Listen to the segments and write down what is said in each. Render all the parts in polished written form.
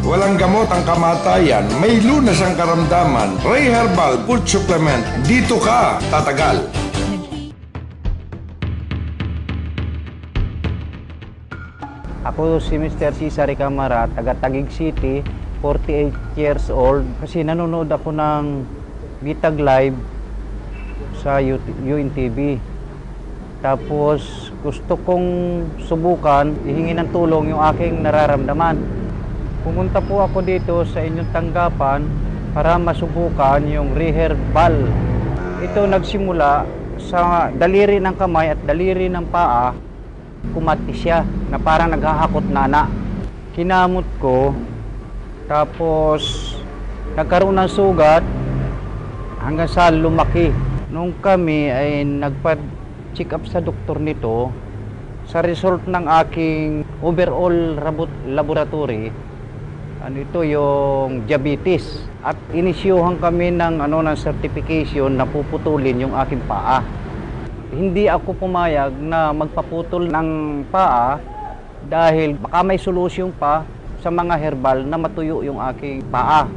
Walang gamot ang kamatayan, may lunas ang karamdaman. Ray Herbal Food Supplement, dito ka tatagal. Ako si Mr. Cesar Camara, taga Taguig City, 48 years old. Kasi nanonood ako ng Bitag Live sa UNTV. Tapos gusto kong subukan, ihingi ng tulong yung aking nararamdaman. Pumunta po ako dito sa inyong tanggapan para masubukan yung Reherbal. Ito nagsimula sa daliri ng kamay at daliri ng paa, kumati siya na parang naghahakot nana. Kinamot ko, tapos nagkaroon ng sugat hanggang sa lumaki. Nung kami ay nagpa-check up sa doktor nito, sa result ng aking overall laboratory, ito yung diabetes. At inisyuhan kami ng certification na puputulin yung aking paa. Hindi ako pumayag na magpaputol ng paa dahil baka may solusyon pa sa mga herbal na matuyo yung aking paa.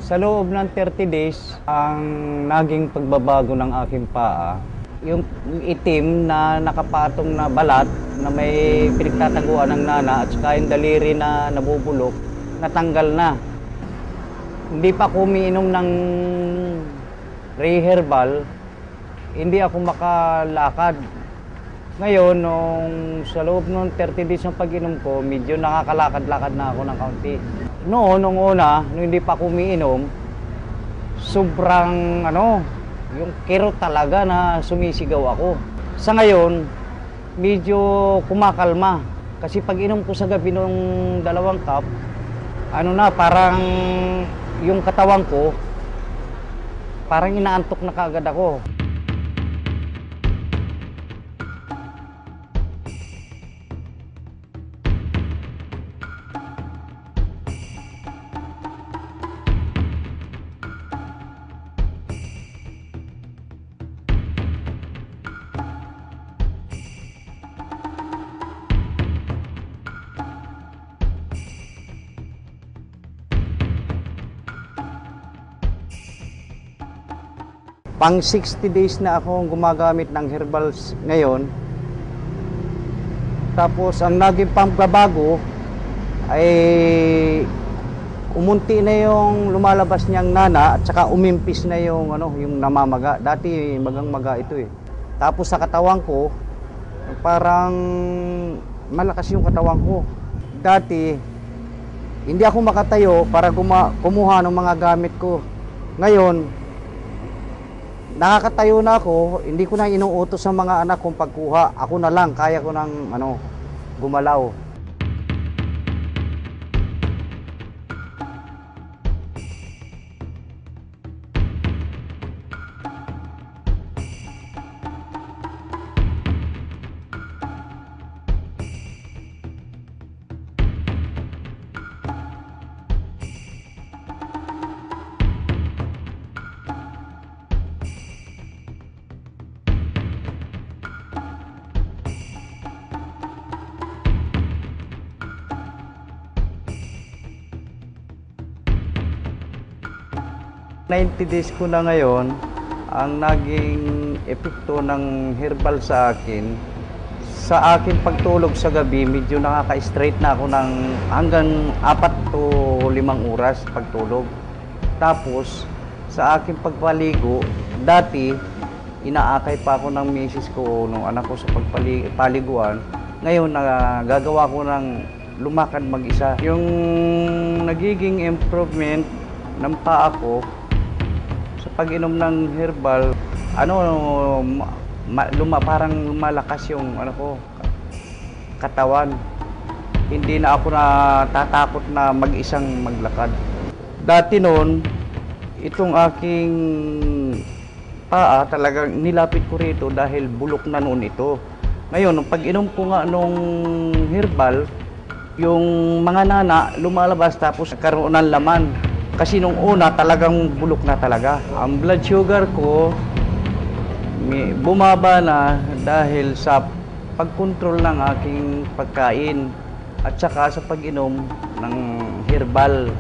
Sa loob ng 30 days, ang naging pagbabago ng aking paa, yung itim na nakapatong na balat na may pinagtataguan ng nana at saka yung daliri na nabubulok, natanggal na. Hindi pa ako umiinom ng Reherbal, hindi ako makalakad. Ngayon, sa loob ng 30 days ng pag-inom ko, medyo nakakalakad-lakad na ako ng kaunti. Nung una, nung hindi pa ako umiinom, sobrang yung kirot talaga na sumisigaw ako. Sa ngayon, medyo kumakalma. Kasi pag inom ko sa gabi nung 2 cup, parang yung katawan ko, parang inaantok na kaagad ako. 60 days na akong gumagamit ng herbals ngayon. Tapos ang naging pagbabago ay umunti na yung lumalabas niyang nana at saka umimpis na yung yung namamaga. Dati magang-maga ito eh. Tapos sa katawan ko, parang malakas yung katawan ko. Dati hindi ako makatayo para kumuha ng mga gamit ko. Ngayon nakakatayo na ako, hindi ko na inuutos sa mga anak kong pagkuha. Ako na lang, kaya ko nang gumalaw. $90 days ko na ngayon, ang naging epekto ng herbal sa akin, sa akin pagtulog sa gabi, medyo nakaka-straight na ako ng hanggang 4 to 5 oras pagtulog. Tapos, sa akin pagpaligo, dati, inaakay pa ako ng misis ko, nung anak ko sa pagpaliguan. Ngayon, gagawa ko ng lumakad mag-isa. Yung nagiging improvement ng paa ko, pag-inom ng herbal, parang lumalakas yung katawan. Hindi na ako natatakot na mag-isang maglakad. Dati noon, itong aking paa talagang nilapit ko rito dahil bulok na noon ito. Ngayon, nung pag-inom ko nga nung herbal, yung mga nana lumalabas tapos karoon ng laman. Kasi nung una talagang bulok na talaga. Ang blood sugar ko bumaba na dahil sa pagkontrol ng aking pagkain at saka sa pag-inom ng herbal.